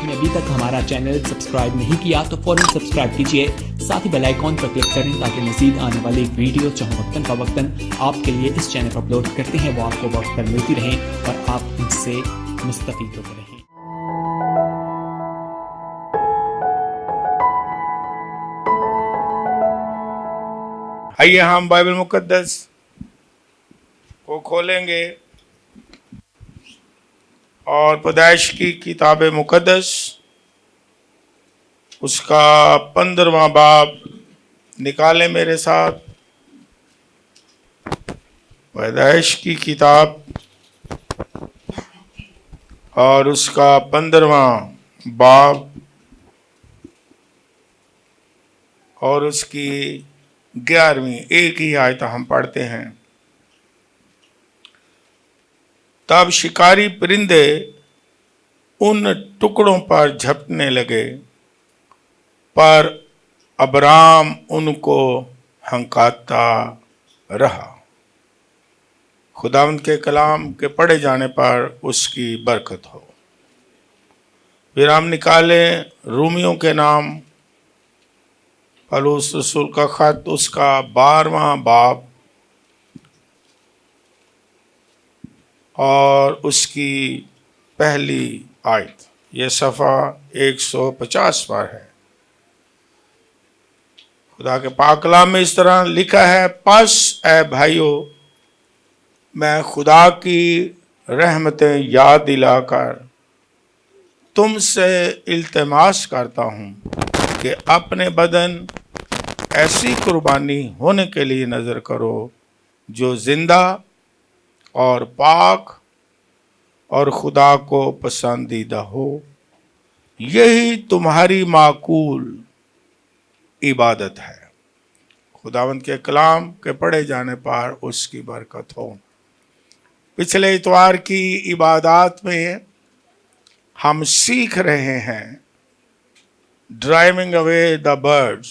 نے ابھی تک ہمارا چینل سبسکرائب نہیں کیا تو فوراً سبسکرائب کیجئے، ساتھ ہی بیل آئیکن پر کلک کریں تاکہ مزید آنے والی ویڈیو جو ہم وقتاً فوقتاً آپ کے لیے اس چینل پر اپلوڈ کرتے ہیں وہ آپ کو وقت پر ملتی رہیں اور آپ ان سے مستفید ہوتے رہیں۔ آئیے ہم بائبل مقدس کو کھولیں گے اور پیدائش کی کتاب مقدس اس کا 15واں باب نکالیں میرے ساتھ۔ پیدائش کی کتاب اور اس کا 15واں باب اور اس کی 11ویں ایک ہی آیت ہم پڑھتے ہیں۔ تب شکاری پرندے ان ٹکڑوں پر جھپٹنے لگے، پر ابرام ان کو ہنکاتا رہا۔ خداوند کے کلام کے پڑھے جانے پر اس کی برکت ہو۔ پھر ہم نکالیں رومیوں کے نام پولس رسول کا خط، اس کا 12واں باب اور اس کی پہلی آیت۔ یہ صفحہ 150 پر ہے۔ خدا کے پاک کلام میں اس طرح لکھا ہے، پس اے بھائیو میں خدا کی رحمتیں یاد دلا کر تم سے التماس کرتا ہوں کہ اپنے بدن ایسی قربانی ہونے کے لیے نظر کرو جو زندہ اور پاک اور خدا کو پسندیدہ ہو، یہی تمہاری معقول عبادت ہے۔ خداوند کے کلام کے پڑھے جانے پر اس کی برکت ہو۔ پچھلے اتوار کی عبادات میں ہم سیکھ رہے ہیں ڈرائیونگ اوے دا برڈز،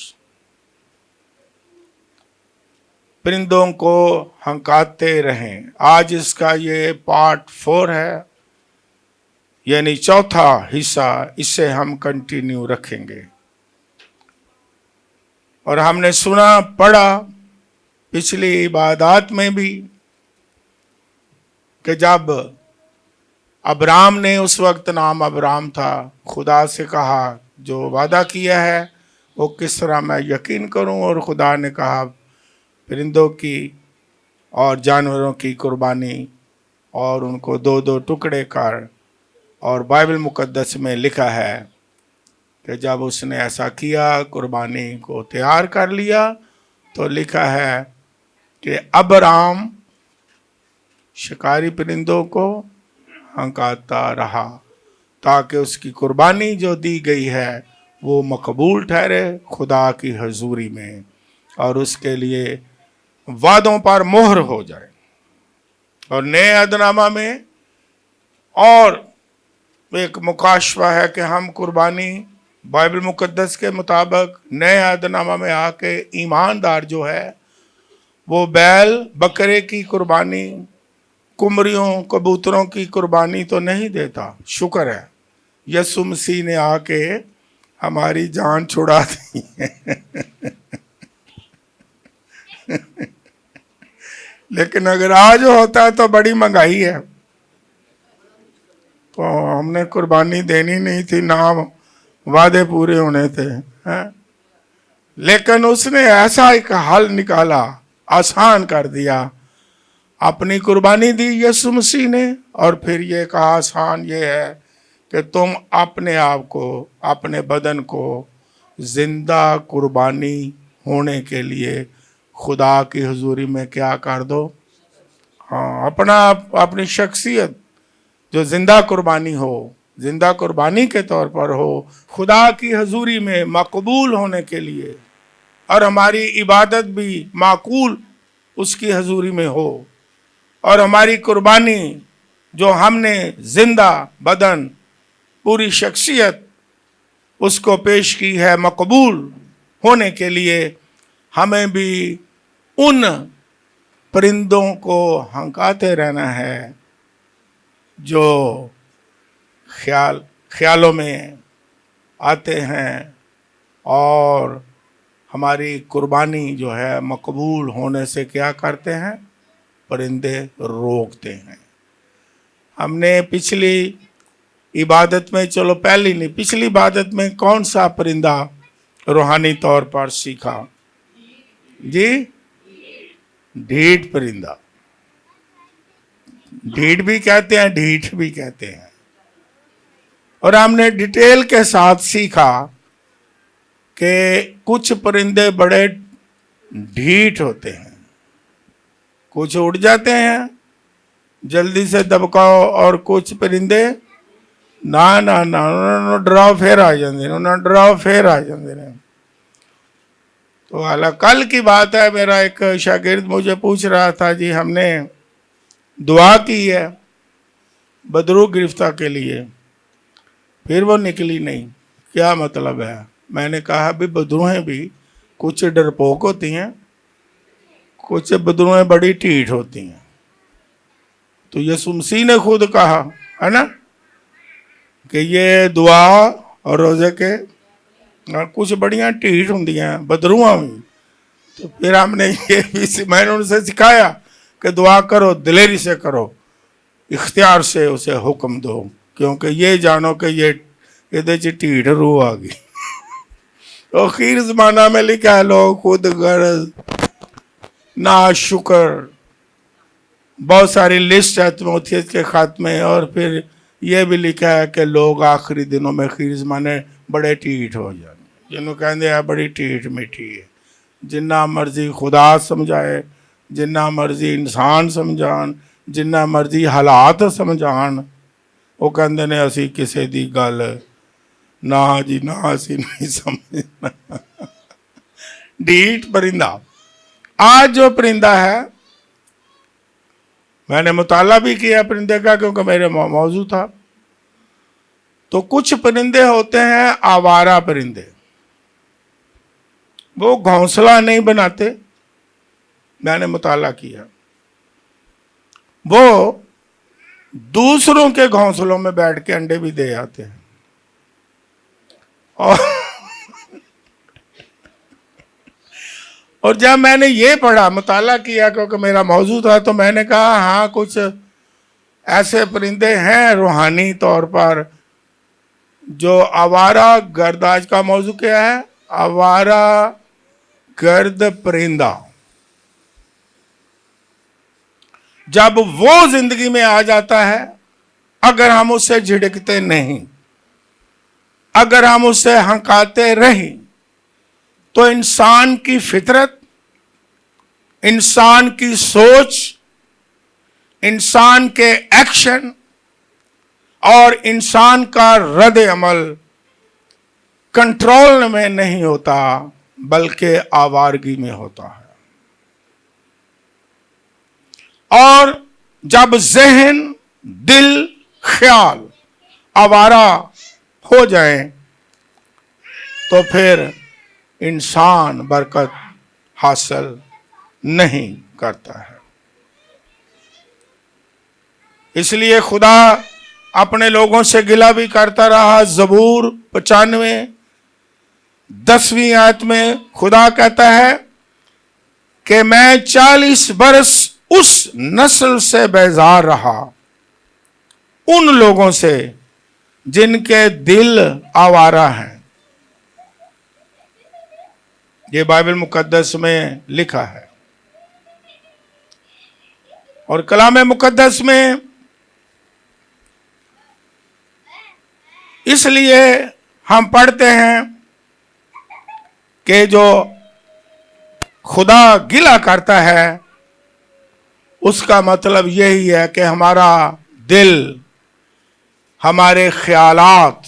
پرندوں کو ہنکاتے رہیں۔ آج اس کا یہ پارٹ 4 ہے، یعنی چوتھا حصہ، اسے ہم کنٹینیو رکھیں گے۔ اور ہم نے سنا پڑھا پچھلی عبادات میں بھی کہ جب ابرام نے، اس وقت نام ابرام تھا، خدا سے کہا جو وعدہ کیا ہے وہ کس طرح میں یقین کروں، اور خدا نے کہا پرندوں کی اور جانوروں کی قربانی، اور ان کو 2 ٹکڑے کر۔ اور بائبل مقدس میں لکھا ہے کہ جب اس نے ایسا کیا، قربانی کو تیار کر لیا، تو لکھا ہے کہ ابرام شکاری پرندوں کو ہنکاتا رہا تاکہ اس کی قربانی جو دی گئی ہے وہ مقبول ٹھہرے خدا کی حضوری میں، اور اس کے لیے وعدوں پر مہر ہو جائے۔ اور نئے عہد نامہ میں اور ایک مکاشفہ ہے کہ ہم قربانی بائبل مقدس کے مطابق نئے عہد نامہ میں آ کے ایماندار جو ہے وہ بیل بکرے کی قربانی، کمریوں کبوتروں کی قربانی تو نہیں دیتا۔ شکر ہے یسوع مسیح نے آ کے ہماری جان چھڑا دی ہے۔ لیکن اگر آج ہوتا تو بڑی مہنگائی ہے، تو ہم نے قربانی دینی نہیں تھی، نہ وعدے پورے ہونے تھے۔ لیکن اس نے ایسا ایک حل نکالا، آسان کر دیا، اپنی قربانی دی یسوع مسیح نے، اور پھر یہ کہا آسان یہ ہے کہ تم اپنے آپ کو، اپنے بدن کو زندہ قربانی ہونے کے لیے خدا کی حضوری میں کیا کر دو؟ اپنی شخصیت جو زندہ قربانی ہو، زندہ قربانی کے طور پر ہو، خدا کی حضوری میں مقبول ہونے کے لیے، اور ہماری عبادت بھی معقول اس کی حضوری میں ہو، اور ہماری قربانی جو ہم نے زندہ بدن، پوری شخصیت اس کو پیش کی ہے، مقبول ہونے کے لیے ہمیں بھی ان پرندوں کو ہنکاتے رہنا ہے جو خیالوں میں आते हैं और हमारी कुर्बानी जो है मकबूल होने से क्या करते हैं, परिंदे रोकते हैं। हमने पिछली इबादत में, चलो पहली नहीं, पिछली इबादत में कौन सा परिंदा रूहानी तौर पर सीखा जी? ढीठ परिंदा। ढीठ भी कहते हैं, ढीठ भी कहते हैं। और हमने डिटेल के साथ सीखा कि कुछ परिंदे बड़े ढीठ होते हैं, कुछ उड़ जाते हैं जल्दी से दबकाओ, और कुछ परिंदे ना ना ना उन्होंने डराओ फिर आ जाते हैं, उन्होंने डराओ फिर आ जाते हैं। तो हालांकि कल की बात है, मेरा एक शागिर्द मुझे पूछ रहा था, जी हमने दुआ की है बदरू गिरफ्तार के लिए, फिर वो निकली नहीं, क्या मतलब है? मैंने कहा भी बदरूहें भी कुछ डरपोक होती हैं, कुछ बदरूहें बड़ी ढीठ होती हैं। तो यीशु मसीह ने खुद कहा है ना कि ये दुआ और रोजे के कुछ बड़ियां ढीठ होंदियां बदरूहां भी। तो फिर हमने ये भी, मैंने उनसे सिखाया कि दुआ करो, दिलेरी से करो, इख्तियार से उसे हुक्म दो, क्योंकि ये जानो कि ये ढीठ रूह आ गई। तो आखिर जमाना में लिखा है, लोग खुद गर्ज ना शुक्र, बहुत सारी लिस्ट है तिमोथियस के खत में। और फिर ये भी लिखा है कि लोग आखिरी दिनों में, आखिरी जमाने बड़े ढीठ हो जाए, जिन्हों कहते हैं बड़ी ढीठ मिठी है। जिन्ना मर्जी खुदा समझाए, जिन्ना मर्जी इंसान समझान, जिन्ना मर्जी हालात समझान, वो कहते ने असी किसी दी गल ना जी ना, असी नहीं समझना। ढीठ परिंदा। आज जो परिंदा है, मैंने मुताला भी किया परिंदे का, क्योंकि मेरे मौजू था। तो कुछ परिंदे होते हैं आवारा परिंदे, वो घोंसला नहीं बनाते, मैंने मुताला किया। वो दूसरों के घोंसलों में बैठ के अंडे भी दे आते हैं। और जब मैंने ये पढ़ा, मुताला किया, क्योंकि मेरा मौजू था, तो मैंने कहा हाँ कुछ ऐसे परिंदे हैं रूहानी तौर पर जो आवारा गर्द। आज का मौजू क्या है? आवारा गर्द परिंदा। जब वो जिंदगी में आ जाता है, अगर हम उससे झिड़कते नहीं, अगर हम उससे हंकाते रहे, तो इंसान की फितरत, इंसान की सोच, इंसान के एक्शन और इंसान का रद्द अमल कंट्रोल में नहीं होता, बल्कि आवारगी में होता है। और जब जहन, दिल, ख्याल आवारा हो जाए, तो फिर इंसान बरकत हासिल नहीं करता है। इसलिए खुदा अपने लोगों से गिला भी करता रहा। ज़बूर 95 10वीं आयत में खुदा कहता है कि मैं 40 बरस उस नस्ल से बेजार रहा, उन लोगों से जिनके दिल आवारा हैं। ये बाइबल मुकद्दस में लिखा है। और कलाम मुकद्दस में इसलिए हम पढ़ते हैं कि जो खुदा गिला करता है, उसका मतलब यही है कि हमारा दिल, हमारे ख्यालात,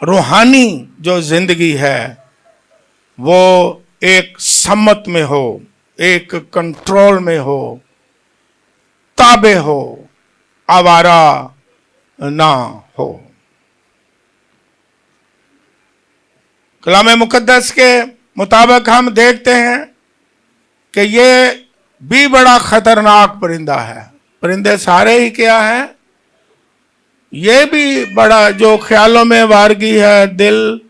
रूहानी जो जिंदगी है, वो एक सम्मत में हो, एक कंट्रोल में हो, ताबे हो, आवारा ना हो। कलाम मुकद्दस के मुताबिक हम देखते हैं कि ये भी बड़ा खतरनाक परिंदा है। परिंदे सारे ही क्या हैं? ये भी बड़ा, जो ख्यालों में आवारगी है, दिल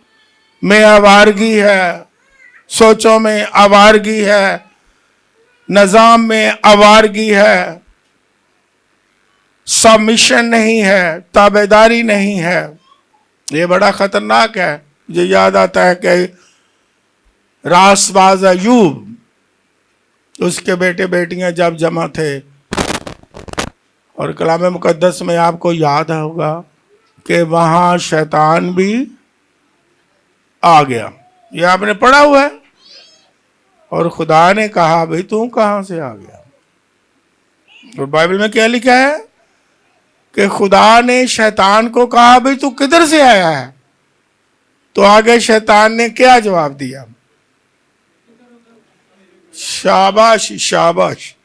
में आवारगी है, सोचों में आवारगी है, निजाम में आवारगी है, सबमिशन नहीं है, ताबेदारी नहीं है, ये बड़ा खतरनाक है। मुझे याद आता है कि रासबाज अयूब, उसके बेटे बेटियां जब जमा थे, और कलाम मुकद्दस में आपको याद होगा कि वहां शैतान भी आ गया, ये आपने पढ़ा हुआ है। और खुदा ने कहा भाई तू कहां से आ गया? और बाइबल में क्या लिखा है कि खुदा ने शैतान को कहा भाई तू किधर से आया है? तो आगे शैतान ने क्या जवाब दिया? शाबाश शाबाश,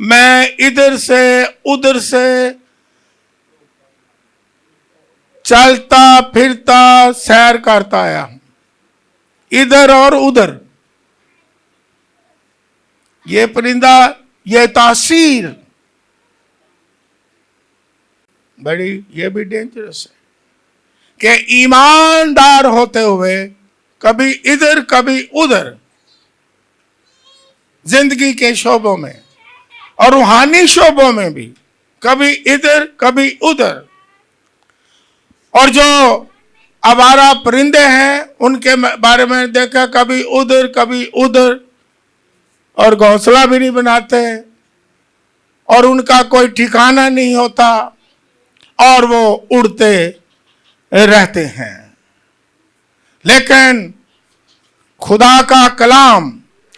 मैं इधर से उधर से चलता फिरता सैर करता आया, इधर और उधर। ये परिंदा, ये तासीर बड़ी, ये भी डेंजरस है कि ईमानदार होते हुए कभी इधर कभी उधर जिंदगी के शोबों में और रूहानी शोबों में भी कभी इधर कभी उधर। और जो आवारा परिंदे हैं उनके बारे में देखा, कभी उधर कभी उधर, और घोंसला भी नहीं बनाते और उनका कोई ठिकाना नहीं होता और वो उड़ते रहते हैं। लेकिन खुदा का कलाम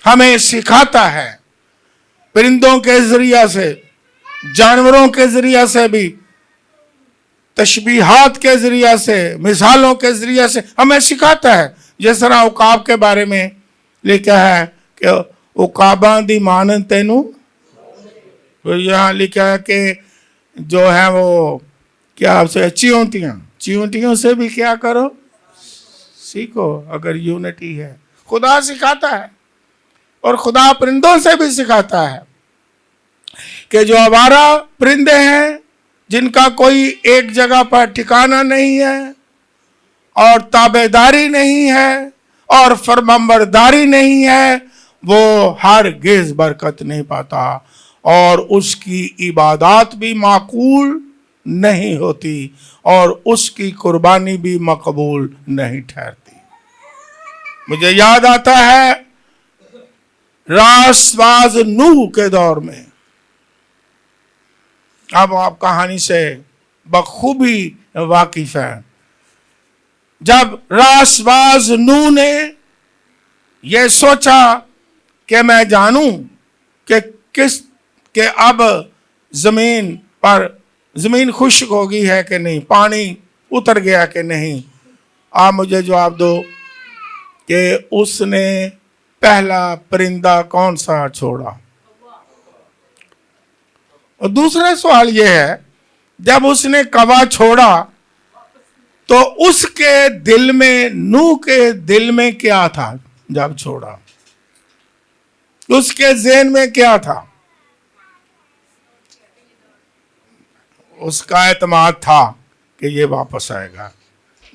हमें सिखाता है, परिंदों के जरिया से, जानवरों के जरिया से भी, तशबीहात के जरिया से, मिसालों के जरिया से हमें सिखाता है। जिस तरह उकाब के बारे में लिखा है कि उकाबा दी मानन तेनू, तो यहाँ लिखा है कि जो है वो क्या आपसे चियोंटियों से भी क्या करो, सीखो। अगर यूनिटी है, खुदा सिखाता है और खुदा परिंदों से भी सिखाता है कि जो आवारा परिंदे हैं जिनका कोई एक जगह पर ठिकाना नहीं है और ताबेदारी नहीं है और फरमाबरदारी नहीं है, वो हरगिज़ बरकत नहीं पाता और उसकी इबादत भी माकूल नहीं होती और उसकी कुर्बानी भी मकबूल नहीं ठहरती। मुझे याद आता है रासबाज नूह के दौर में, अब आप कहानी से बखूबी वाकिफ हैं। जब रासबाज नूह ने यह सोचा कि मैं जानूं कि अब जमीन खुश्क हो गई है कि नहीं, पानी उतर गया कि नहीं, आप मुझे जवाब दो कि उसने पहला परिंदा कौन सा छोड़ा? और दूसरा सवाल यह है, जब उसने कवा छोड़ा तो उसके दिल में, नूह के दिल में क्या था? जब छोड़ा उसके ज़हन में क्या था? उसका एतमाद था कि ये वापस आएगा।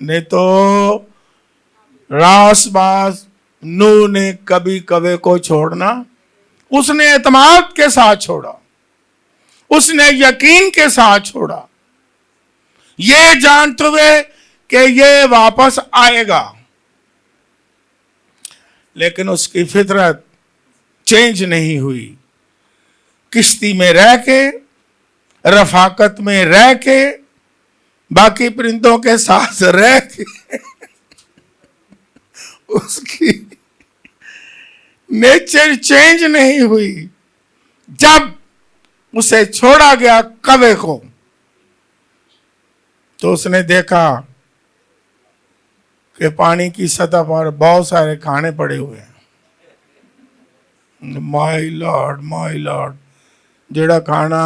नहीं तो रासबाज नूह ने कभी कवे को छोड़ना, उसने एतमाद के साथ छोड़ा, उसने यकीन के साथ छोड़ा, ये जानते हुए कि ये वापस आएगा। लेकिन उसकी फितरत चेंज नहीं हुई। किश्ती में रह के, रफाकत में रह के, बाकी परिंदों के साथ रह के उसकी नेचर चेंज नहीं हुई। जब उसे छोड़ा गया कवे को, तो उसने देखा कि पानी की सतह पर बहुत सारे खाने पड़े हुए हैं। माय लॉर्ड, जेड़ा खाना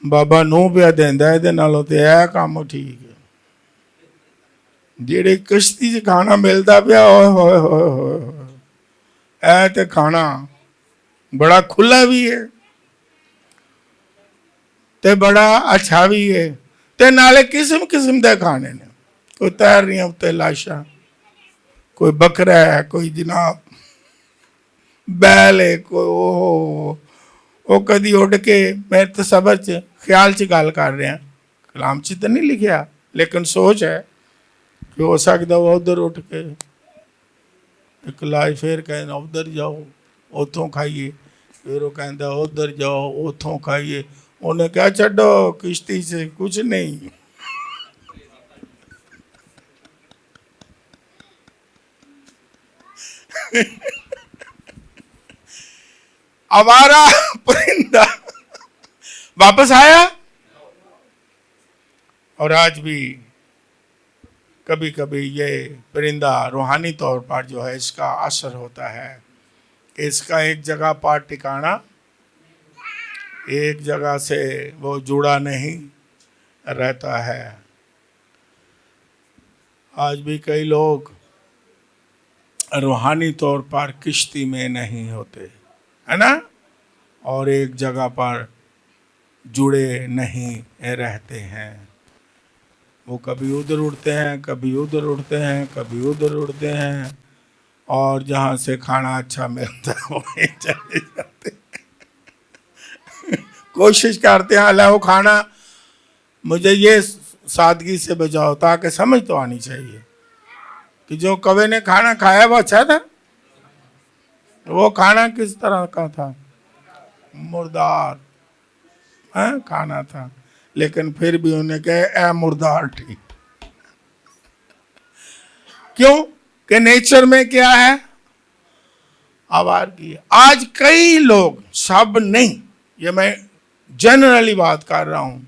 बाबा नूह पिया देंदा है, नालों ते ऐ काम ठीक है। जेड़े किश्ती च खाना मिलता पिया, ओए होए होए होए, ऐ ते खाना बड़ा खुला भी है ते बड़ा अच्छा भी है ਤੇ ਨਾਲੇ ਕਿਸਮ ਕਿਸਮ ਦੇ ਖਾਣੇ ਨੇ। ਕੋਈ ਤੈਰ ਰਹੀਆਂ ਉੱਤੇ ਲਾਸ਼ਾਂ, ਕੋਈ ਬੱਕਰਾ ਹੈ, ਕੋਈ ਜਨਾਬ बैल है, कोई ਉਹ ਕਦੀ ਉੱਡ ਕੇ ਮੇਰੇ ਤਸੱਵਰ 'ਚ ਖਿਆਲ 'ਚ ਗੱਲ ਕਰ ਰਿਹਾ, ਕਲਾਮ 'ਚ ਤਾਂ ਨਹੀਂ ਲਿਖਿਆ ਲੇਕਿਨ ਸੋਚ ਹੈ ਕਿ ਹੋ ਸਕਦਾ ਉਹ ਉੱਧਰ ਉੱਠ ਕੇ ਇੱਕ ਲਾਸ਼ ਫੇਰ ਕਹਿੰਦਾ ਉੱਧਰ ਜਾਓ ਉੱਥੋਂ ਖਾਈਏ, ਫਿਰ ਉਹ ਕਹਿੰਦਾ ਉੱਧਰ ਜਾਓ ਉੱਥੋਂ ਖਾਈਏ। ਉਹਨੇ ਕਿਹਾ ਛੱਡੋ ਕਿਸ਼ਤੀ 'ਚ ਕੁਝ ਨਹੀਂ। आवारा परिंदा वापस आया। और आज भी कभी कभी ये परिंदा रूहानी तौर पर जो है इसका असर होता है कि इसका एक जगह पर ठिकाना, एक जगह से वो जुड़ा नहीं रहता है। आज भी कई लोग रूहानी तौर पर किश्ती में नहीं होते है ना, और एक जगह पर जुड़े नहीं रहते हैं। वो कभी उधर उड़ते हैं, कभी उधर उड़ते हैं, कभी उधर उड़ते हैं, और जहाँ से खाना अच्छा मिलता है वहीं चले जाते हैं। कोशिश करते हैं अल्लाह वो खाना मुझे ये सादगी से बचाओ, ताकि समझ तो आनी चाहिए कि जो कौवे ने खाना खाया वो अच्छा था। वो खाना किस तरह का था? मुर्दार खाना था, लेकिन फिर भी उन्हें कहे ए मुर्दार ठीक। क्यों? कि नेचर में क्या है? आवारगी। आज कई लोग, सब नहीं, ये मैं जनरली बात कर रहा हूं,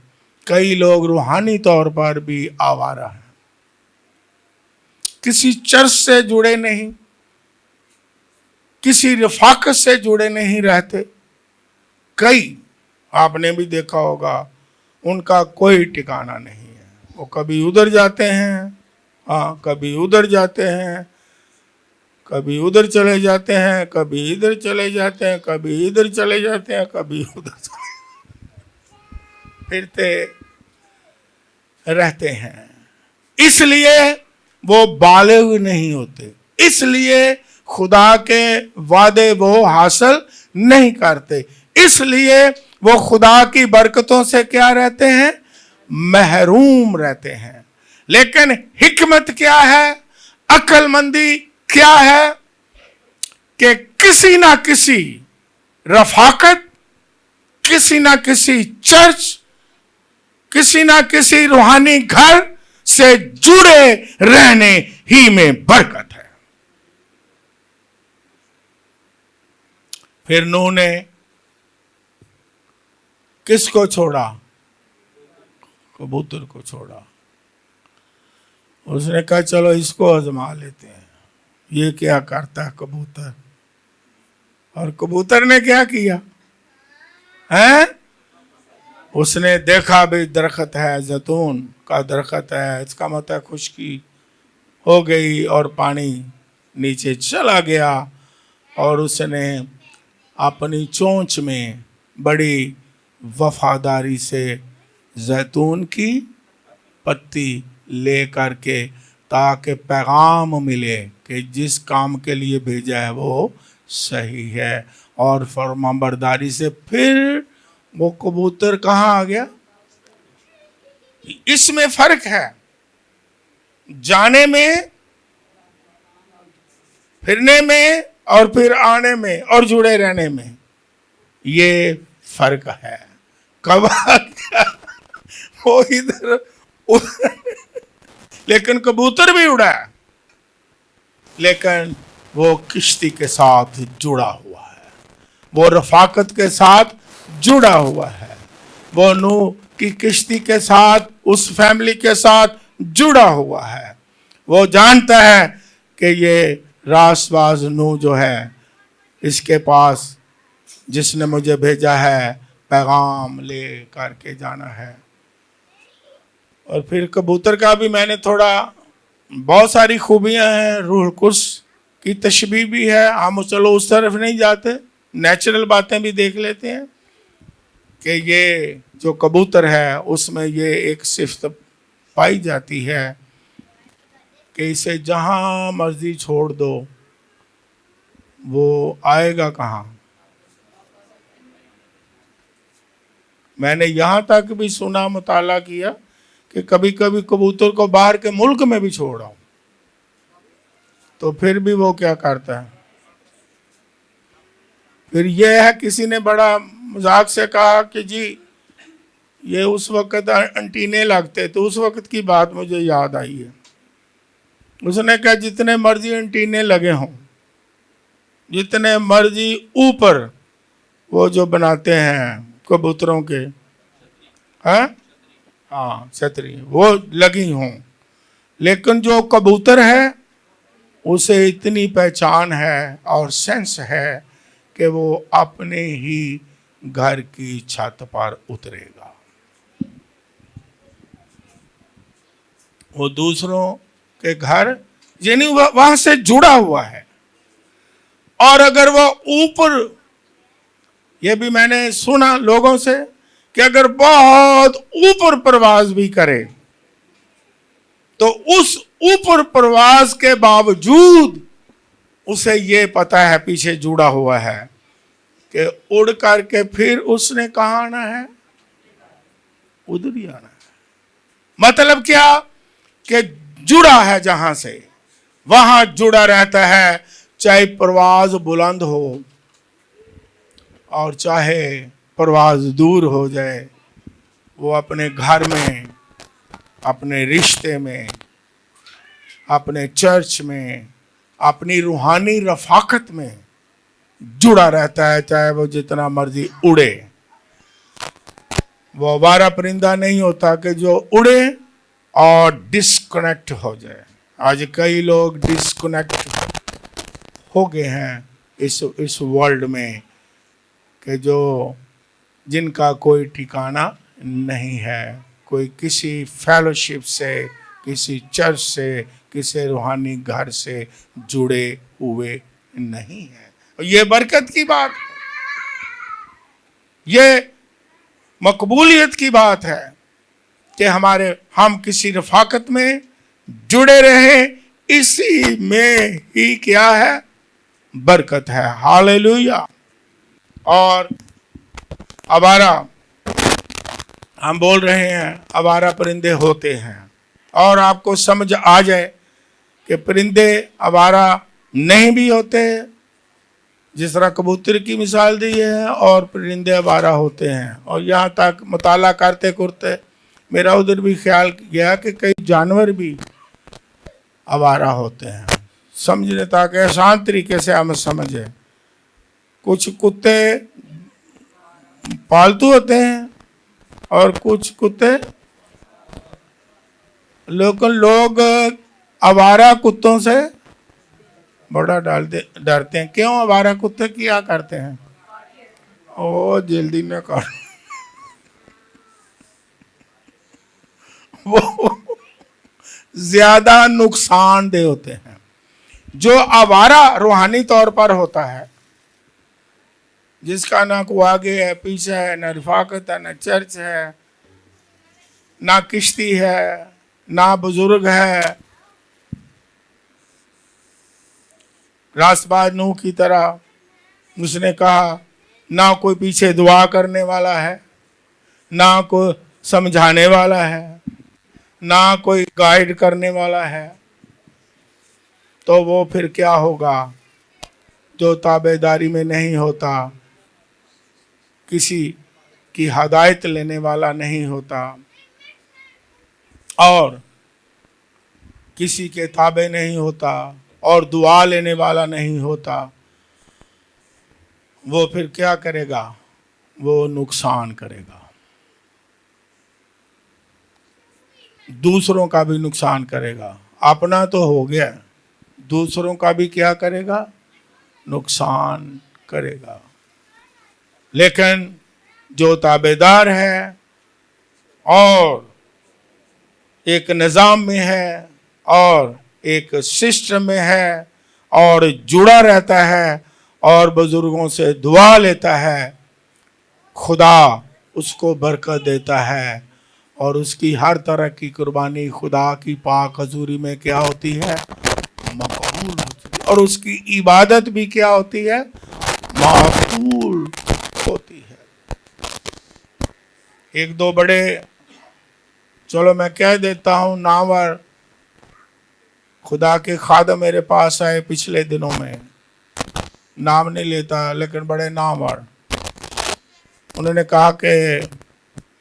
कई लोग रूहानी तौर पर भी आवारा हैं, किसी चर्च से जुड़े नहीं, किसी रफाकत से जुड़े नहीं रहते। कई आपने भी देखा होगा उनका कोई ठिकाना नहीं है, वो कभी उधर जाते हैं, हाँ कभी उधर जाते हैं, कभी उधर चले जाते हैं, कभी इधर चले जाते हैं, कभी इधर चले जाते हैं, कभी उधर फिरते रहते हैं। इसलिए वो बालिग नहीं होते, इसलिए खुदा के वादे वो हासिल नहीं करते, इसलिए वो खुदा की बरकतों से क्या रहते हैं? महरूम रहते हैं। लेकिन हिकमत क्या है, अक्लमंदी क्या है कि किसी ना किसी रफाकत, किसी ना किसी चर्च, किसी ना किसी रूहानी घर से जुड़े रहने ही में बरकत है। फिर नूह ने किसको छोड़ा? कबूतर को छोड़ा। उसने कहा चलो इसको आजमा लेते हैं, ये क्या करता है कबूतर। और कबूतर ने क्या किया है? उसने देखा भी दरख्त है, जैतून का दरख्त है, इसका मतलब खुश्की हो गई और पानी नीचे चला गया, और उसने अपनी चोंच में बड़ी वफादारी से जैतून की पत्ती ले करके, ताकि पैगाम मिले कि जिस काम के लिए भेजा है वो सही है, और फरमाबरदारी से फिर वो कबूतर कहाँ आ गया? इसमें फर्क है, जाने में, फिरने में, और फिर आने में और जुड़े रहने में, ये फर्क है। कब आ गया वो इधर उधर, लेकिन कबूतर भी उड़ा है, लेकिन वो किश्ती के साथ जुड़ा हुआ है, वो रफाकत के साथ जुड़ा हुआ है, वो नूह की किश्ती के साथ, उस फैमिली के साथ जुड़ा हुआ है। वो जानता है कि ये रासबाज नूह जो है, इसके पास जिसने मुझे भेजा है पैगाम ले करके जाना है। और फिर कबूतर का भी मैंने थोड़ा, बहुत सारी खूबियां हैं, रूह कुद्स की तशबीह भी है। हम चलो उस तरफ नहीं जाते, नेचुरल बातें भी देख लेते हैं। कि ये जो कबूतर है उसमें ये एक सिफ्त पाई जाती है कि इसे जहाँ मर्जी छोड़ दो, वो आएगा कहाँ। मैंने यहाँ तक भी सुना, मुताला किया कि कभी कभी कबूतर को बाहर के मुल्क में भी छोड़ आओ तो फिर भी वो क्या करता है। फिर यह है, किसी ने बड़ा मजाक से कहा कि जी ये उस वक्त अंटीने लगते, तो उस वक्त की बात मुझे याद आई है। उसने कहा जितने मर्जी अंटीने लगे हों, जितने मर्जी ऊपर वो जो बनाते हैं कबूतरों के, हाँ छतरी, वो लगी हों, लेकिन जो कबूतर है उसे इतनी पहचान है और सेंस है कि वो अपने ही घर की छत पर उतरेगा, वो दूसरों के घर, यानी वहां से जुड़ा हुआ है। और अगर वो ऊपर, ये भी मैंने सुना लोगों से कि अगर बहुत ऊपर प्रवास भी करे तो उस ऊपर प्रवास के बावजूद उसे ये पता है पीछे जुड़ा हुआ है कि उड़ करके फिर उसने कहाँ आना है, उधर ही आना है। मतलब क्या कि जुड़ा है, जहां से वहां जुड़ा रहता है, चाहे प्रवास बुलंद हो और चाहे प्रवास दूर हो जाए, वो अपने घर में, अपने रिश्ते में, अपने चर्च में, अपनी रूहानी रफाकत में जुड़ा रहता है, चाहे वो जितना मर्जी उड़े। वो आवारा परिंदा नहीं होता कि जो उड़े और डिस्कनेक्ट हो जाए। आज कई लोग डिस्कनेक्ट हो गए हैं इस वर्ल्ड में, कि जो जिनका कोई ठिकाना नहीं है, कोई किसी फेलोशिप से, किसी चर्च से, किसी रूहानी घर से जुड़े हुए नहीं है। ये बरकत की बात है, ये मकबूलियत की बात है कि हम किसी रफाकत में जुड़े रहे, इसी में ही क्या है, बरकत है। हालेलुया। और आवारा, हम बोल रहे हैं आवारा परिंदे होते हैं, और आपको समझ आ जाए कि परिंदे आवारा नहीं भी होते, जिस तरह कबूतर की मिसाल दी है, और परिंदे आवारा होते हैं। और यहाँ तक मुताला करते करते मेरा उधर भी ख्याल गया कि कई जानवर भी आवारा होते हैं। समझने ताकि आसान तरीके से हम समझें। कुछ कुत्ते पालतू होते हैं और कुछ कुत्ते, लोग आवारा कुत्तों से बड़ा डरते हैं। क्यों? आवारा कुत्ते क्या करते हैं? ओ जल्दी में कर वो ज्यादा नुकसानदेह होते हैं। जो आवारा रूहानी तौर पर होता है, जिसका ना को आगे है, पीछे है, ना रफाकत है, ना चर्च है, ना किश्ती है, ना बुजुर्ग है, रास्तबाज नूह की तरह उसने कहा, ना कोई पीछे दुआ करने वाला है, ना कोई समझाने वाला है, ना कोई गाइड करने वाला है, तो वो फिर क्या होगा? जो ताबेदारी में नहीं होता, किसी की हदायत लेने वाला नहीं होता और किसी के ताबे नहीं होता और दुआ लेने वाला नहीं होता, वो फिर क्या करेगा? वो नुकसान करेगा, दूसरों का भी नुकसान करेगा। अपना तो हो गया, दूसरों का भी क्या करेगा? नुकसान करेगा। लेकिन जो ताबेदार है और एक निज़ाम में है और एक सिस्टम में है और जुड़ा रहता है और बुजुर्गों से दुआ लेता है, खुदा उसको बरकत देता है और उसकी हर तरह की कुर्बानी खुदा की पाक हजूरी में क्या होती है, मकबूल होती है, और उसकी इबादत भी क्या होती है, मकबूल होती है। एक दो बड़े, चलो मैं कह देता हूं, नामवर खुदा के खादम मेरे पास आए पिछले दिनों में, नाम नहीं लेता लेकिन बड़े नामवर। उन्होंने कहा कि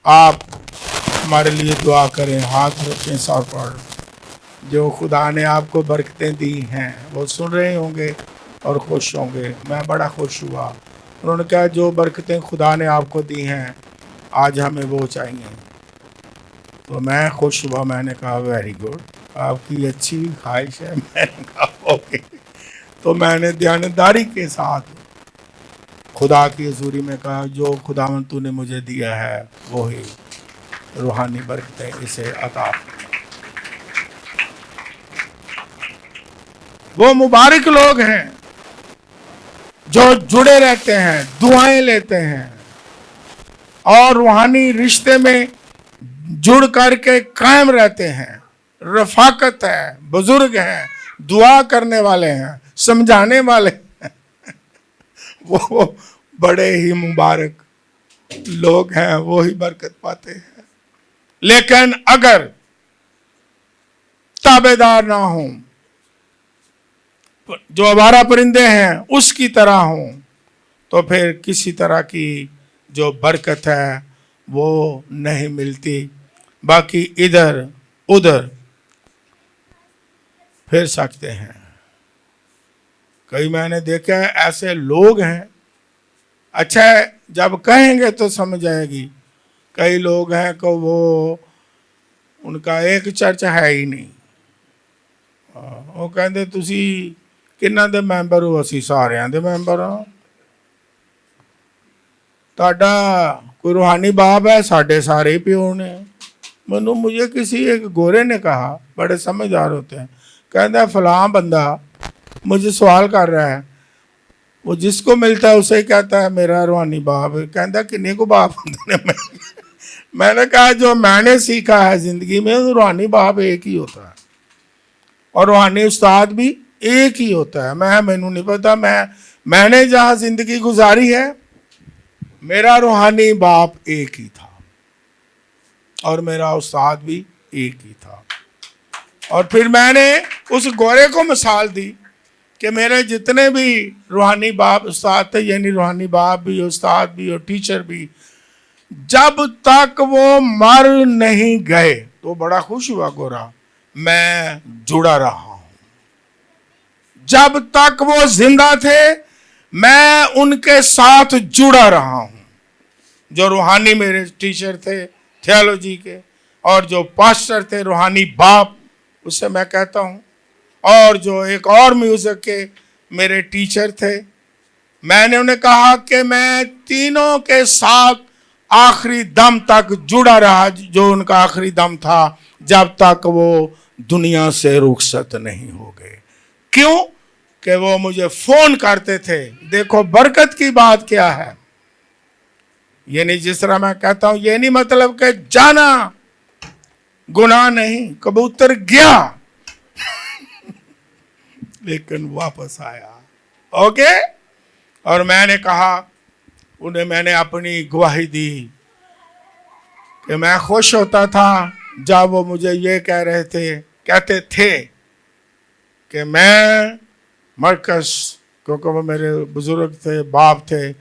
आप हमारे लिए दुआ करें, हाथ रखें सर पर। जो खुदा ने आपको बरकतें दी हैं वो सुन रहे होंगे और खुश होंगे। मैं बड़ा खुश हुआ। उन्होंने कहा जो बरकतें खुदा ने आपको दी हैं आज हमें वो चाहिए। तो मैं खुश हुआ, मैंने कहा वेरी गुड, आपकी अच्छी ख्वाहिश है। मैंने कहा ओके। तो मैंने ध्यानदारी के साथ खुदा की हजूरी में कहा जो खुदावंद तूने मुझे दिया है वही रूहानी बरकतें इसे अता। वो मुबारक लोग हैं जो जुड़े रहते हैं, दुआएं लेते हैं और रूहानी रिश्ते में जुड़ करके कायम रहते हैं। रफाकत है, बुजुर्ग हैं, दुआ करने वाले हैं, समझाने वाले हैं। वो बड़े ही मुबारक लोग हैं, वो ही बरकत पाते हैं। लेकिन अगर ताबेदार ना हो, जो आवारा परिंदे हैं उसकी तरह हो, तो फिर किसी तरह की जो बरकत है वो नहीं मिलती। बाकी इधर उधर फिर सकते हैं। कई मैंने देखा है ऐसे लोग हैं, अच्छा है जब कहेंगे तो समझ आएगी। कई लोग हैं कि वो उनका एक चर्च है ही नहीं। वो कहते तुसी किन्ना दे मैंबर हो, असी सारियां दे मैंबर हाँ। ताड़ा कोई रूहानी बाप है, साढ़े सारे ही प्यो ने। मुझे किसी एक गोरे ने कहा, बड़े समझदार होते हैं, कहता फलां बंदा मुझे सवाल कर रहा है, वो जिसको मिलता है उसे ही कहता है मेरा रूहानी बाप। कहता किन्ने को बाप होते हैं? मैंने कहा जो मैंने सीखा है जिंदगी में, तो रूहानी बाप एक ही होता है और रूहानी उस्ताद भी एक ही होता है। मैनू नहीं पता, मैंने जहाँ जिंदगी गुजारी है मेरा रूहानी बाप एक ही था और मेरा उस्ताद भी एक ही था। और फिर मैंने उस गोरे को मिसाल दी कि मेरे जितने भी रूहानी बाप उस्ताद थे, यानी रूहानी बाप भी, उस्ताद भी और टीचर भी, जब तक वो मर नहीं गए, तो बड़ा खुश हुआ गोरा, मैं जुड़ा रहा हूं। जब तक वो जिंदा थे मैं उनके साथ जुड़ा रहा हूं। जो रूहानी मेरे टीचर थे थियोलॉजी के, और जो पास्टर थे रूहानी बाप, उससे मैं कहता हूं, और जो एक और म्यूजिक के मेरे टीचर थे, मैंने उन्हें कहा कि मैं तीनों के साथ आखिरी दम तक जुड़ा रहा। जो उनका आखिरी दम था, जब तक वो दुनिया से रुखसत नहीं हो गए। क्यों? कि वो मुझे फोन करते थे। देखो बरकत की बात क्या है। ये नहीं, जिस तरह मैं कहता हूं, ये नहीं मतलब कि जाना गुनाह नहीं, कबूतर गया लेकिन वापस आया। ओके। और मैंने कहा, उन्हें मैंने अपनी गवाही दी कि मैं खुश होता था जब वो मुझे ये कहते थे कि मैं मरकस, क्योंकि वो मेरे बुजुर्ग थे, बाप थे,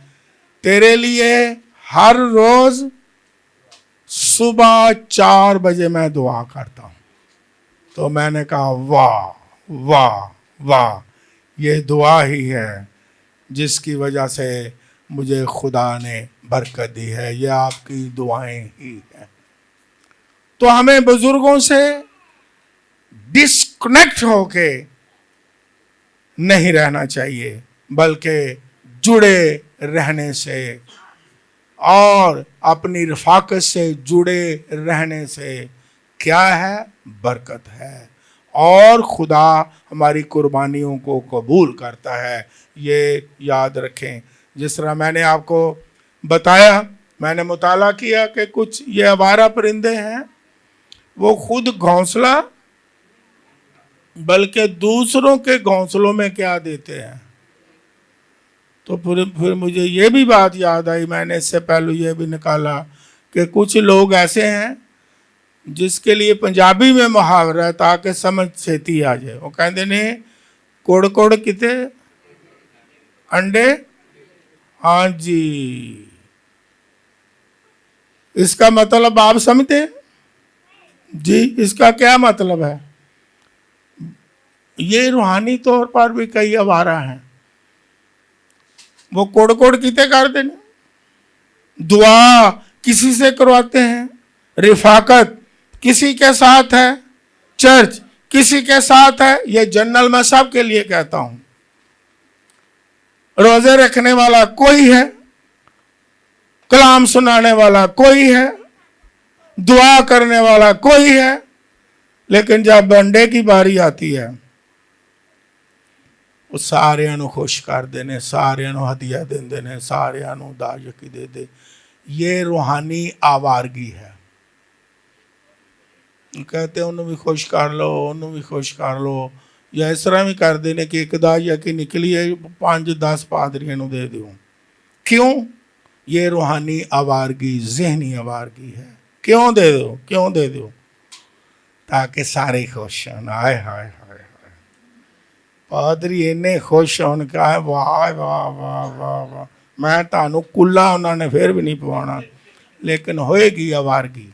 तेरे लिए हर रोज सुबह 4 बजे मैं दुआ करता हूं। तो मैंने कहा वाह वाह वाह, ये दुआ ही है जिसकी वजह से मुझे खुदा ने बरकत दी है। ये आपकी दुआएं ही हैं। तो हमें बुजुर्गों से डिस्कनेक्ट होके नहीं रहना चाहिए, बल्कि जुड़े रहने से और अपनी रफाकत से जुड़े रहने से क्या है, बरकत है। और खुदा हमारी कुर्बानियों को कबूल करता है। ये याद रखें। जिस तरह मैंने आपको बताया मैंने मुताला किया कि कुछ ये आवारा परिंदे हैं, वो खुद घोंसला बल्कि दूसरों के घोंसलों में क्या देते हैं। तो फिर मुझे ये भी बात याद आई, मैंने इससे पहले ये भी निकाला कि कुछ लोग ऐसे हैं जिसके लिए पंजाबी में मुहावरा है ताकि समझ छेती आ जाए। वो कहते ने कोड़ कोड़ किते अंडे, हाँ जी, इसका मतलब आप समझते हैं जी, इसका क्या मतलब है। ये रूहानी तौर पर भी कई आवारा हैं, वो कोड़ कोड़ किते करते हैं, दुआ किसी से करवाते हैं, रिफाकत किसी के साथ है, चर्च किसी के साथ है। ये जनरल मैं सब के लिए कहता हूं। रोजे रखने वाला कोई है, कलाम सुनाने वाला कोई है, दुआ करने वाला कोई है, लेकिन जब अंडे की बारी आती है वो सारिਆਂ ਨੂੰ खुश करते हैं, सारिਆਂ ਨੂੰ हदिया देंदे ने, सारिਆਂ ਨੂੰ दाज यकी दे दे। ये रूहानी आवारगी है। कहते उन्होंने भी खुश कर लो, उन्होंने भी खुश कर लो, या इस तरह भी करते हैं कि एक दाज यकी निकली है 5-10 पादरियों को दे दो। क्यों? ये रूहानी आवारगी, जहनी आवारगी है। क्यों दे दो, क्यों दे दो? ताकि सारे खुश हों। हाय हाय हाय हाय, पादरी इन्ने खुश होने का है, वाह वाह वाह वाह वाह। मैं तानू कुल्ला उन्होंने फिर भी नहीं पवाना, लेकिन होएगी आवारगी।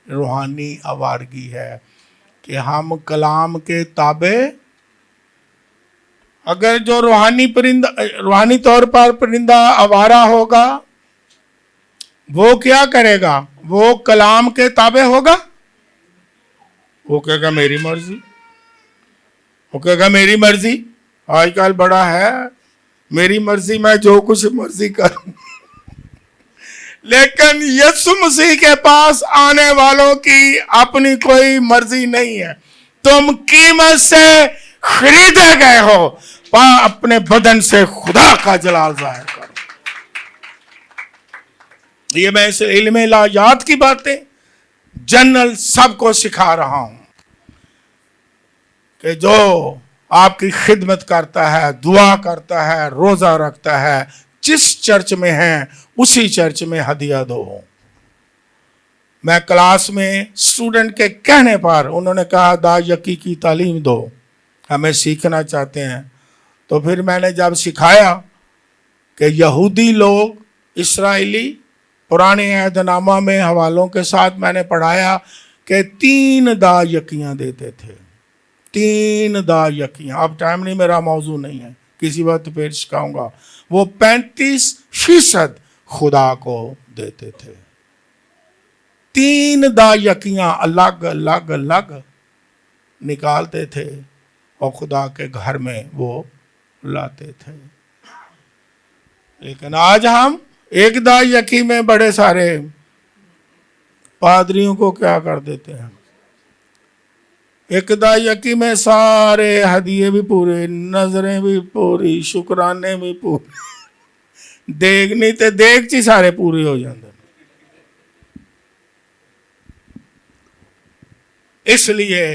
रूहानी आवारगी है कि हम कलाम के ताबे, अगर जो रूहानी परिंदा, रूहानी तौर पर परिंदा आवारा होगा, वो क्या करेगा? वो कलाम के ताबे होगा, वो कहेगा मेरी मर्जी, वो कहेगा मेरी मर्जी। आजकल बड़ा है मेरी मर्जी, मैं जो कुछ मर्जी करूं। लेकिन यीशु मसीह के पास आने वालों की अपनी कोई मर्जी नहीं है। तुम कीमत से खरीदे गए हो, अपने बदन से खुदा का जलाल जाहिर करो। ये मैं इस इल्म इलाहियात की बातें जनरल सबको सिखा रहा हूं कि जो आपकी खिदमत करता है, दुआ करता है, रोजा रखता है, जिस चर्च में है उसी चर्च में हदिया दो। मैं क्लास में स्टूडेंट के कहने पर उन्होंने कहा दा यकी की तालीम दो, हमें सीखना चाहते हैं। तो फिर मैंने जब सिखाया कि यहूदी लोग, इस्राएली, पुराने अहदनामा में हवालों के साथ मैंने पढ़ाया कि 3 दा यकियां देते थे। 3 दा यकियां। अब टाइम नहीं, मेरा मौजू नहीं है, किसी वक्त फिर सिखाऊंगा। वो 35% खुदा को देते थे। 3 दा यकियां अलग अलग अलग निकालते थे और खुदा के घर में वो लाते थे। लेकिन आज हम एक दा यकी में बड़े सारे पादरियों को क्या कर देते हैं, एक दा यकी में सारे हदिये भी पूरे, नजरें भी पूरी, शुक्राने भी पूरे, देग नहीं तो देग ची सारे पूरे हो जाते। इसलिए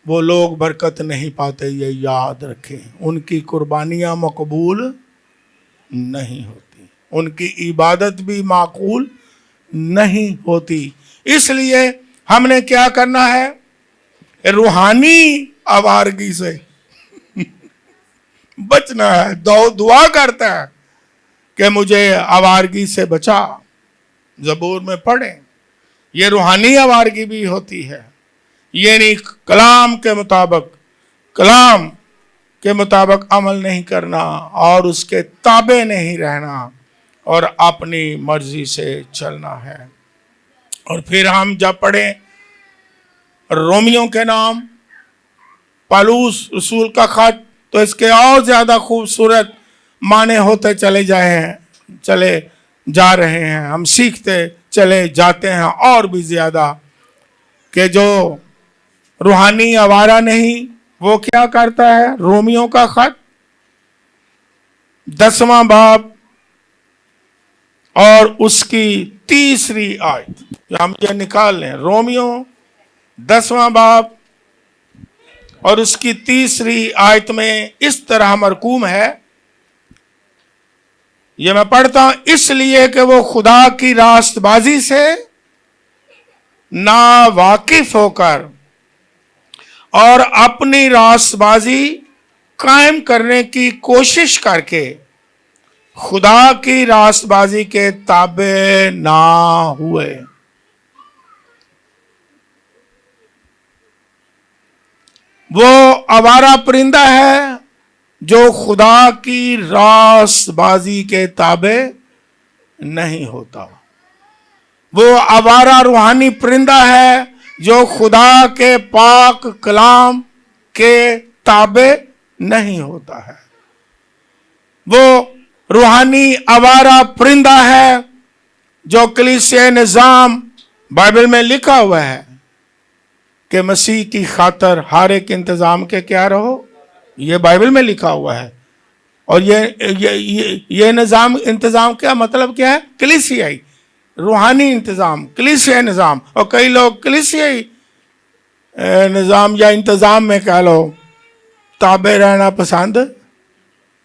वो लोग बरकत नहीं पाते, ये याद रखें। उनकी कुर्बानियां मकबूल नहीं होती, उनकी इबादत भी माकूल नहीं होती। इसलिए हमने क्या करना है? रूहानी आवारगी से बचना है। दुआ करता है कि मुझे आवारगी से बचा। ज़बूर में पढ़ें, ये रूहानी आवारगी भी होती है। ये नहीं कलाम के मुताबिक अमल नहीं करना और उसके ताबे नहीं रहना और अपनी मर्जी से चलना है। और फिर हम जब पढ़ें रोमियों के नाम, पौलुस रसूल का खत, तो इसके और ज़्यादा खूबसूरत माने होते चले जा रहे हैं। हम सीखते चले जाते हैं और भी ज़्यादा कि जो रूहानी आवारा नहीं, वो क्या करता है? रोमियों का खत 10वां बाब اور اس کی 3 آیت ہم یہ نکال لیں، رومیو 10واں باب اور اس کی 3 آیت میں اس طرح مرقوم ہے، یہ میں پڑھتا ہوں، اس لیے کہ وہ خدا کی راست بازی سے نا واقف ہو کر اور اپنی راست بازی قائم کرنے کی کوشش کر کے خدا کی راست بازی کے تابع نہ ہوئے۔ وہ آوارہ پرندہ ہے جو خدا کی راست بازی کے تابع نہیں ہوتا۔ وہ آوارہ روحانی پرندہ ہے جو خدا کے پاک کلام کے تابع نہیں ہوتا ہے۔ وہ روحانی آوارہ پرندہ ہے جو کلیسیا نظام بائبل میں لکھا ہوا ہے کہ مسیح کی خاطر ہر ایک انتظام کے کیا رہو، یہ بائبل میں لکھا ہوا ہے۔ اور یہ نظام انتظام کیا مطلب کیا ہے؟ کلیسیائی روحانی انتظام، کلیسیائی نظام۔ اور کئی لوگ کلیسیائی نظام یا انتظام میں کہہ لو تابع رہنا پسند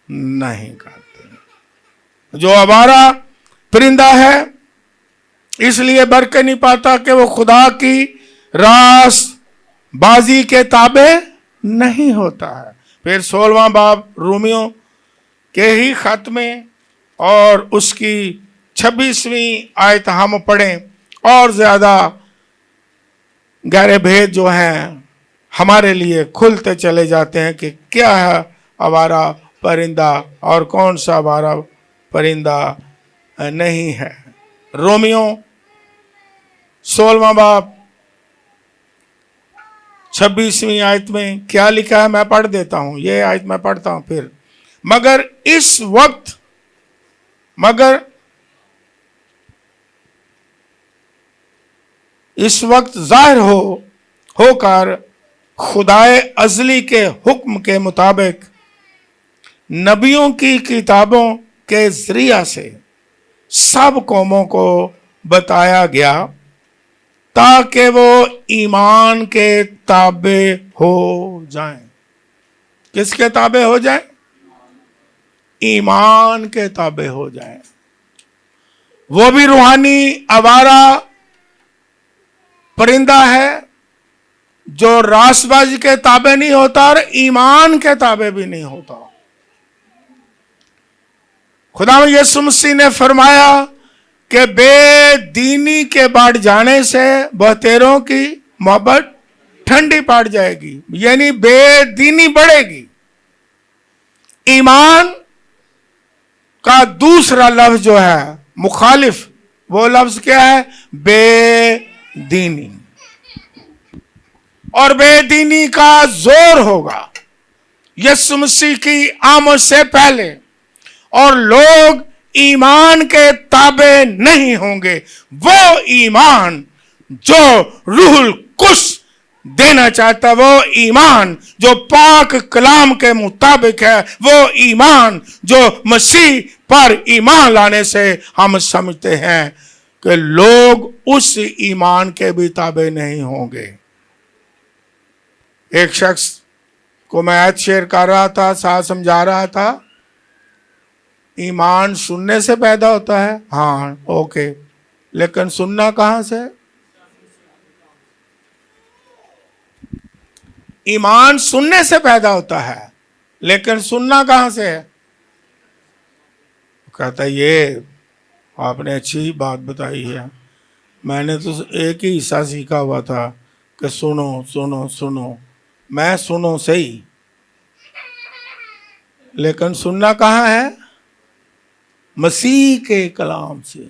نہیں کرتے۔ جو آوارہ پرندہ ہے اس لیے بر کے نہیں پاتا کہ وہ خدا کی راست بازی کے تابع نہیں ہوتا ہے۔ پھر 16واں باب رومیو کے ہی خط میں اور اس کی 26ویں آیت ہم پڑھیں اور زیادہ گہرے بھید جو ہیں ہمارے لیے کھلتے چلے جاتے ہیں کہ کیا ہے آوارہ پرندہ اور کون سا آوارہ پرندہ نہیں ہے۔ رومیو 16واں باب 26ویں آیت میں کیا لکھا ہے میں پڑھ دیتا ہوں، یہ آیت میں پڑھتا ہوں پھر۔ مگر اس وقت ظاہر ہو کر خدائے ازلی کے حکم کے مطابق نبیوں کی کتابوں کے ذریعہ سے سب قوموں کو بتایا گیا تاکہ وہ ایمان کے تابع ہو جائیں۔ کس کے تابع ہو جائیں؟ ایمان کے تابع ہو جائیں۔ وہ بھی روحانی آوارہ پرندہ ہے جو راست بازی کے تابع نہیں ہوتا اور ایمان کے تابع بھی نہیں ہوتا۔ خدا یسوع مسیح نے فرمایا کہ بے دینی کے بڑھ جانے سے بہتروں کی محبت ٹھنڈی پڑ جائے گی، یعنی بے دینی بڑھے گی۔ ایمان کا دوسرا لفظ جو ہے مخالف، وہ لفظ کیا ہے؟ بے دینی۔ اور بے دینی کا زور ہوگا یسوع مسیح کی آمد سے پہلے، اور لوگ ایمان کے تابع نہیں ہوں گے۔ وہ ایمان جو روح القدس دینا چاہتا ہے، وہ ایمان جو پاک کلام کے مطابق ہے، وہ ایمان جو مسیح پر ایمان لانے سے ہم سمجھتے ہیں کہ لوگ اس ایمان کے بھی تابع نہیں ہوں گے۔ ایک شخص کو میں آیت شیئر کر رہا تھا، ساتھ سمجھا رہا تھا، ایمان سننے سے پیدا ہوتا ہے، ہاں اوکے، لیکن سننا کہاں سے؟ ایمان سننے سے پیدا ہوتا ہے لیکن سننا کہاں سے ہے؟ کہتا ہے یہ آپ نے اچھی بات بتائی ہے، میں نے تو ایک ہی حصہ سیکھا ہوا تھا کہ سنو سنو سنو، میں سنو صحیح، لیکن سننا کہاں ہے؟ مسیح کے کلام سے۔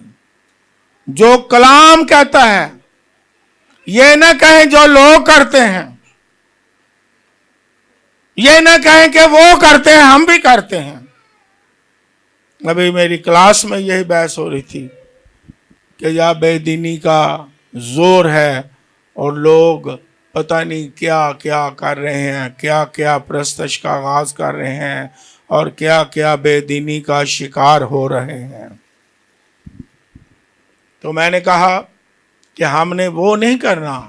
جو کلام کہتا ہے، یہ نہ کہیں جو لوگ کرتے ہیں، یہ نہ کہیں کہ وہ کرتے ہیں ہم بھی کرتے ہیں۔ ابھی میری کلاس میں یہی بحث ہو رہی تھی کہ یا بے دینی کا زور ہے اور لوگ پتہ نہیں کیا کیا کر رہے ہیں، کیا کیا پرستش کا آغاز کر رہے ہیں اور کیا کیا بے دینی کا شکار ہو رہے ہیں۔ تو میں نے کہا کہ ہم نے وہ نہیں کرنا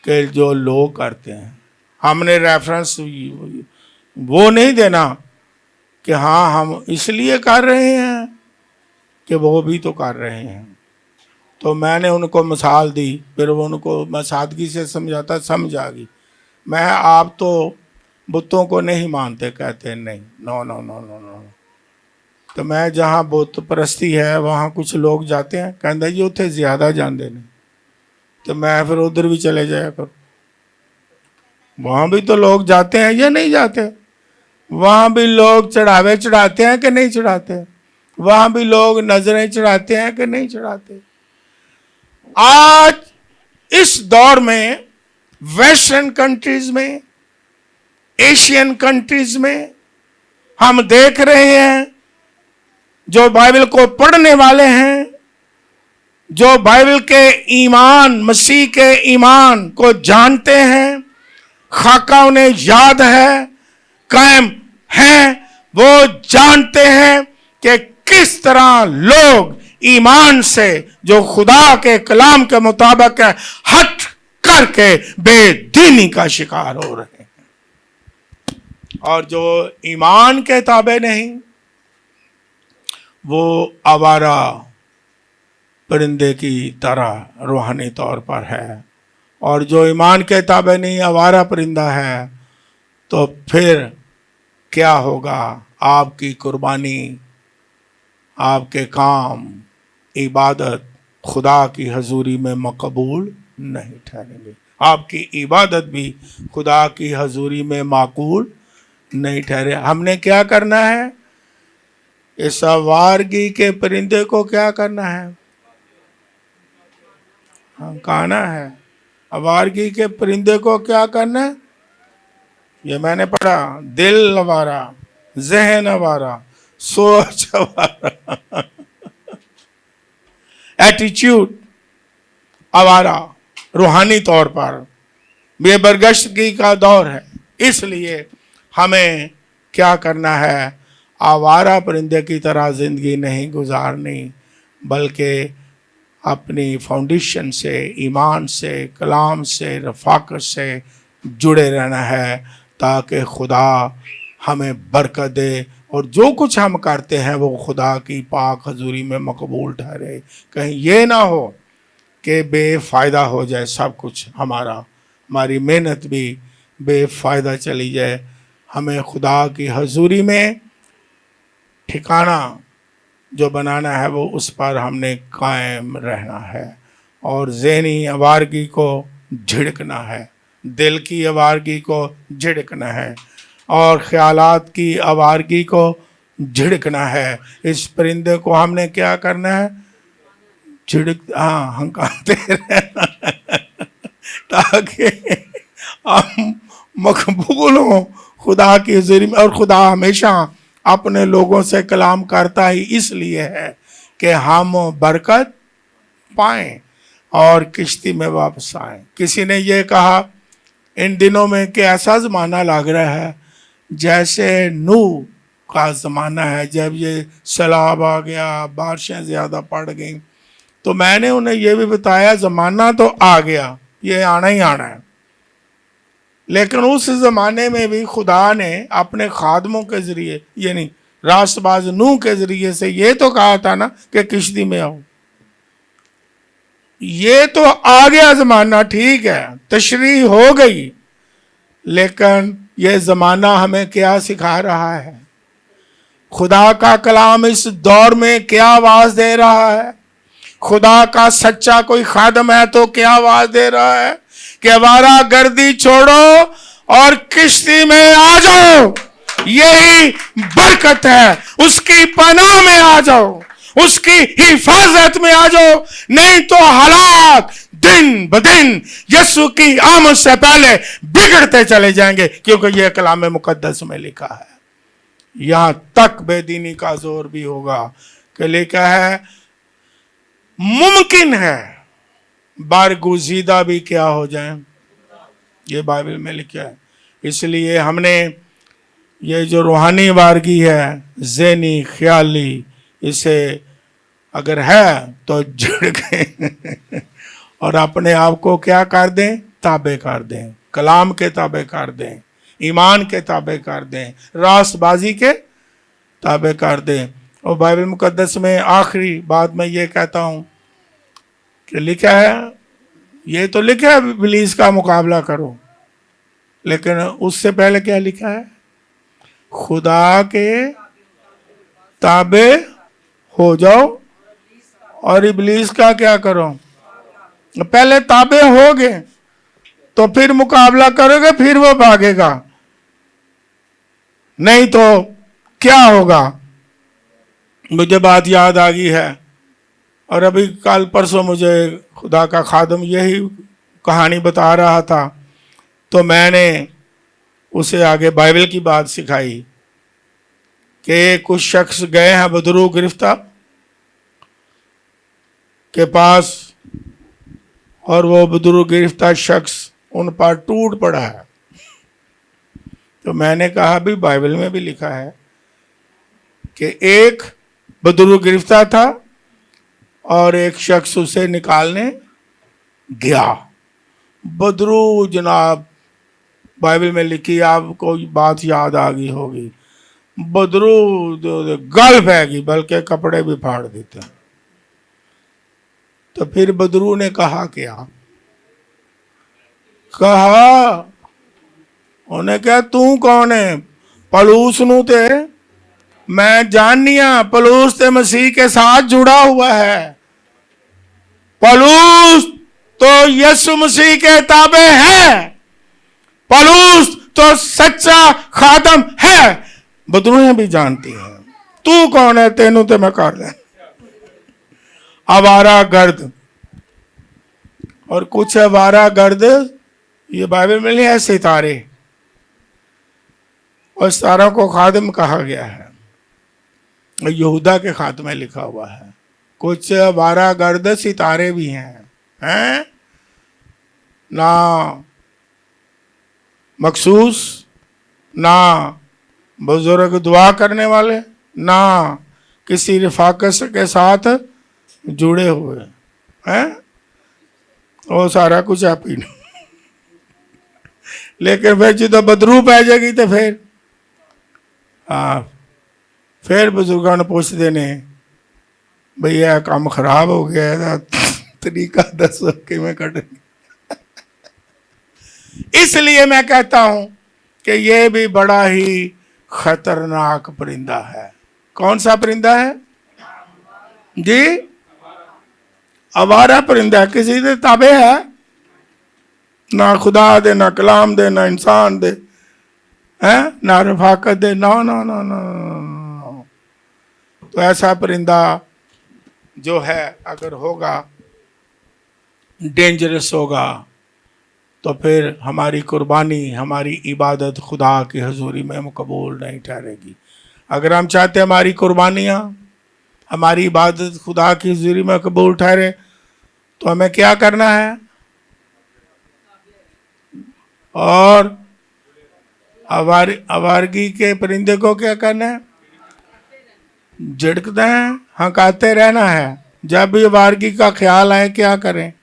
کہ جو لوگ کرتے ہیں. ہم نے ریفرنس وہ نہیں دینا کہ ہاں ہم اس لیے کر رہے ہیں کہ وہ بھی تو کر رہے ہیں. تو میں نے ان کو مثال دی, پھر ان کو میں سادگی سے سمجھاتا, سمجھ آ گئی. میں آپ تو بتوں کو نہیں مانتے, کہتے نہیں, نو نو نو نو نو. تو میں جہاں بت پرستی ہے وہاں کچھ لوگ جاتے ہیں, کہتا جی اتنے زیادہ جاندے نہیں, تو میں پھر ادھر بھی چلے جایا کروں. وہاں بھی تو لوگ جاتے ہیں یا نہیں جاتے؟ وہاں بھی لوگ چڑھاوے چڑھاتے ہیں کہ نہیں چڑھاتے؟ وہاں بھی لوگ نظریں چڑھاتے ہیں کہ نہیں چڑھاتے؟ آج اس دور میں ویسٹرن کنٹریز میں, ایشین کنٹریز میں ہم دیکھ رہے ہیں جو بائبل کو پڑھنے والے ہیں, جو بائبل کے ایمان, مسیح کے ایمان کو جانتے ہیں, خاکہ انہیں یاد ہے, قائم ہیں, وہ جانتے ہیں کہ کس طرح لوگ ایمان سے جو خدا کے کلام کے مطابق ہے ہٹ کر کے بے دینی کا شکار ہو رہے ہیں. اور جو ایمان کے تابع نہیں وہ آوارہ پرندے کی طرح روحانی طور پر ہے. اور جو ایمان کے تابع نہیں آوارہ پرندہ ہے, تو پھر کیا ہوگا؟ آپ کی قربانی, آپ کے کام, عبادت خدا کی حضوری میں مقبول نہیں ٹھہریں گے. آپ کی عبادت بھی خدا کی حضوری میں معقول نہیں ٹھہرے. ہم نے کیا کرنا ہے؟ اس آوارگی کے پرندے کو کیا کرنا ہے؟ کہنا ہے. آوارگی کے پرندے کو کیا کرنا ہے؟ یہ میں نے پڑھا, دل آوارہ, ذہن آوارہ, سوچ آوارہ, ایٹیچیوڈ آوارہ, روحانی طور پر بے برگشتگی کا دور ہے. اس لیے ہمیں کیا کرنا ہے؟ آوارہ پرندے کی طرح زندگی نہیں گزارنی, بلکہ اپنی فاؤنڈیشن سے, ایمان سے, کلام سے, رفاقت سے جڑے رہنا ہے, تاکہ خدا ہمیں برکت دے اور جو کچھ ہم کرتے ہیں وہ خدا کی پاک حضوری میں مقبول ٹھہرے. کہیں یہ نہ ہو کہ بے فائدہ ہو جائے سب کچھ, ہماری محنت بھی بے فائدہ چلی جائے. ہمیں خدا کی حضوری میں ٹھکانہ جو بنانا ہے وہ اس پر ہم نے قائم رہنا ہے, اور ذہنی آوارگی کو جھڑکنا ہے, دل کی آوارگی کو جھڑکنا ہے, اور خیالات کی آوارگی کو جھڑکنا ہے. اس پرندے کو ہم نے کیا کرنا ہے؟ ہنکاتے رہنا ہے, تاکہ ہم مقبول ہوں خدا کی حضوری میں. اور خدا ہمیشہ اپنے لوگوں سے کلام کرتا ہی اس لیے ہے کہ ہم برکت پائیں اور کشتی میں واپس آئیں. کسی نے یہ کہا ان دنوں میں کہ ایسا زمانہ لگ رہا ہے جیسے نوح کا زمانہ ہے, جب یہ سیلاب آ گیا, بارشیں زیادہ پڑ گئیں. تو میں نے انہیں یہ بھی بتایا زمانہ تو آ گیا, یہ آنا ہی آنا ہے, لیکن اس زمانے میں بھی خدا نے اپنے خادموں کے ذریعے, یعنی راست باز نوح کے ذریعے سے یہ تو کہا تھا نا کہ کشتی میں آؤ. یہ تو آ گیا زمانہ, ٹھیک ہے, تشریح ہو گئی, لیکن یہ زمانہ ہمیں کیا سکھا رہا ہے؟ خدا کا کلام اس دور میں کیا آواز دے رہا ہے؟ خدا کا سچا کوئی خادم ہے تو کیا آواز دے رہا ہے کہ آوارہ گردی چھوڑو اور کشتی میں آ جاؤ. یہی برکت ہے, اس کی پناہ میں آ جاؤ, اس کی حفاظت میں آ جاؤ, نہیں تو حالات دن بدن یسوع کی آمد سے پہلے بگڑتے چلے جائیں گے, کیونکہ یہ کلام مقدس میں لکھا ہے. یہاں تک بے دینی کا زور بھی ہوگا کہ لکھا ہے ممکن ہے برگزیدہ بھی کیا ہو جائیں, یہ بائبل میں لکھا ہے. اس لیے ہم نے یہ جو روحانی وارگی ہے, ذہنی خیالی, اسے अगर है तो जुड़ गए और अपने आप को क्या कर दें, ताबे कर दें, कलाम के ताबे कर दें, ईमान के ताबे कर दें, रास्तबाजी के ताबे कर दें। और बाइबल मुकद्दस में आखिरी बात मैं ये कहता हूँ कि लिखा है, ये तो लिखा है इब्लीस का मुकाबला करो, लेकिन उससे पहले क्या लिखा है, खुदा के ताबे हो जाओ और इब्लीस का क्या करो। पहले ताबे होगे तो फिर मुकाबला करोगे, फिर वो भागेगा, नहीं तो क्या होगा। मुझे बात याद आ गई है, और अभी कल परसों मुझे खुदा का खादम यही कहानी बता रहा था, तो मैंने उसे आगे बाइबल की बात सिखाई कि कुछ शख्स गए हैं बदरू गिरफ्तार के पास, और वो बदरू गिरफ्तार शख्स उन पर टूट पड़ा है। तो मैंने कहा भी बाइबल में भी लिखा है कि एक बदरू गिरफ्तार था और एक शख्स उसे निकालने गया। बदरू जनाब बाइबल में लिखी, आपको बात याद आ गई होगी, बदरू गल फेंकी, बल्कि कपड़े भी फाड़ देते हैं। तो फिर बदरू ने कहा क्या, कहा उन्हें क्या, तू कौन है, पलूस नू ते मैं जाननिया, पलूस ते मसीह के साथ जुड़ा हुआ है, पलूस तो यीशु मसीह के ताबे है, पलूस तो सच्चा खादम है। बदरूहें भी जानती हैं, तू कौन है, तेनू ते मैं कर दे आवारा गर्द। और कुछ आवारा गर्द ये बाइबल में नहीं है, सितारे, और सितारों को खादिम कहा गया है, यहूदा के खात में लिखा हुआ है। कुछ आवारा गर्द सितारे भी हैं ना मखसूस, ना बुजुर्ग दुआ करने वाले, ना किसी रिफाकत के साथ जुड़े हुए हैं, वो सारा कुछ आप ही। लेकिन फिर जो बदरू पै जाएगी तो फिर बुजुर्गों ने पूछते ने बई यह काम खराब हो गया है, तरीका दसो कि मैं कट। इसलिए मैं कहता हूं कि यह भी बड़ा ही खतरनाक परिंदा है। कौन सा परिंदा है जी? आवारा परिंदा, किसी के ताबे है ना, खुदा दे, ना कलाम दे, ना इंसान दे, है ना रफाकत दे, ना ना ना ना। तो ऐसा परिंदा जो है अगर होगा, डेंजरस होगा, तो फिर हमारी कुर्बानी, हमारी इबादत खुदा की हजूरी में कबूल नहीं ठहरेगी। अगर हम चाहते हैं हमारी कुर्बानियाँ, हमारी इबादत खुदा की हजूरी में कबूल ठहरे, तो हमें क्या करना है? और आवारगी के परिंदे को क्या करना है? झिड़कते हैं, हंकाते रहना है। जब भी आवारगी का ख्याल आए क्या करें?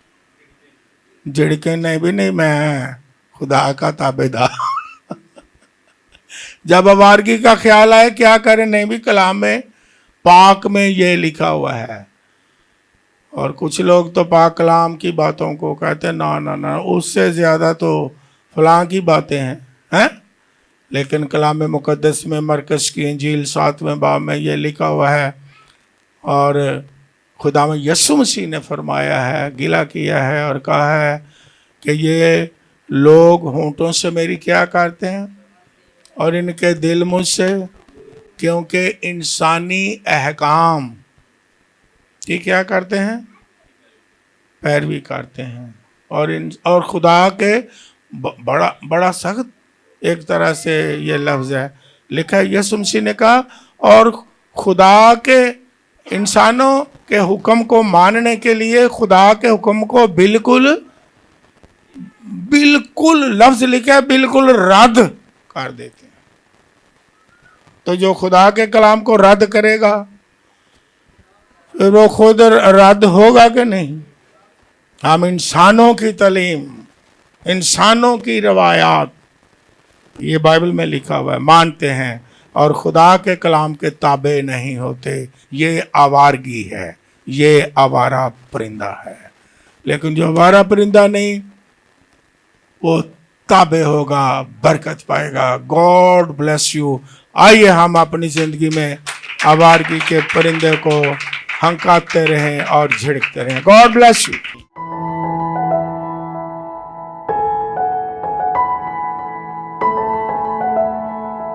झिड़के नहीं भी नहीं, मैं खुदा का ताबेदार। जब आवारगी का ख्याल आए क्या करें? नहीं भी कलाम में, पाक में ये लिखा हुआ है। और कुछ लोग तो पाक कलाम की बातों को कहते हैं ना ना ना, उससे ज़्यादा तो फलां की बातें हैं। लेकिन कलाम मुकद्दस में मरकज़ की इंजील 7वें बाब में ये लिखा हुआ है, और खुदा में यीशु मसीह ने फरमाया है, गिला किया है और कहा है कि ये लोग होंठों से मेरी क्या करते हैं और इनके दिल मुझसे, क्योंकि इंसानी अहकाम ये क्या करते हैं? पैरवी करते हैं। और खुदा के बड़ा सख्त एक तरह से ये लफ्ज़ है, लिखा है, यीशु मसीह ने कहा, और खुदा के इंसानों के हुक्म को मानने के लिए खुदा के हुक्म को बिल्कुल बिल्कुल, लफ्ज़ लिखा है, बिल्कुल रद्द कर देते हैं। तो जो खुदा के कलाम को रद्द करेगा, फिर वो खुद रद्द होगा कि नहीं? हम इंसानों की तालीम, इंसानों की रवायात, ये बाइबल में लिखा हुआ है, मानते हैं और खुदा के कलाम के ताबे नहीं होते। ये आवारगी है, ये आवारा परिंदा है। लेकिन जो आवारा परिंदा नहीं, वो ताबे होगा, बरकत पाएगा। God bless you. आइए हम अपनी जिंदगी में आवारगी के परिंदे को हंकाते रहें और झिड़कते रहें। God bless you.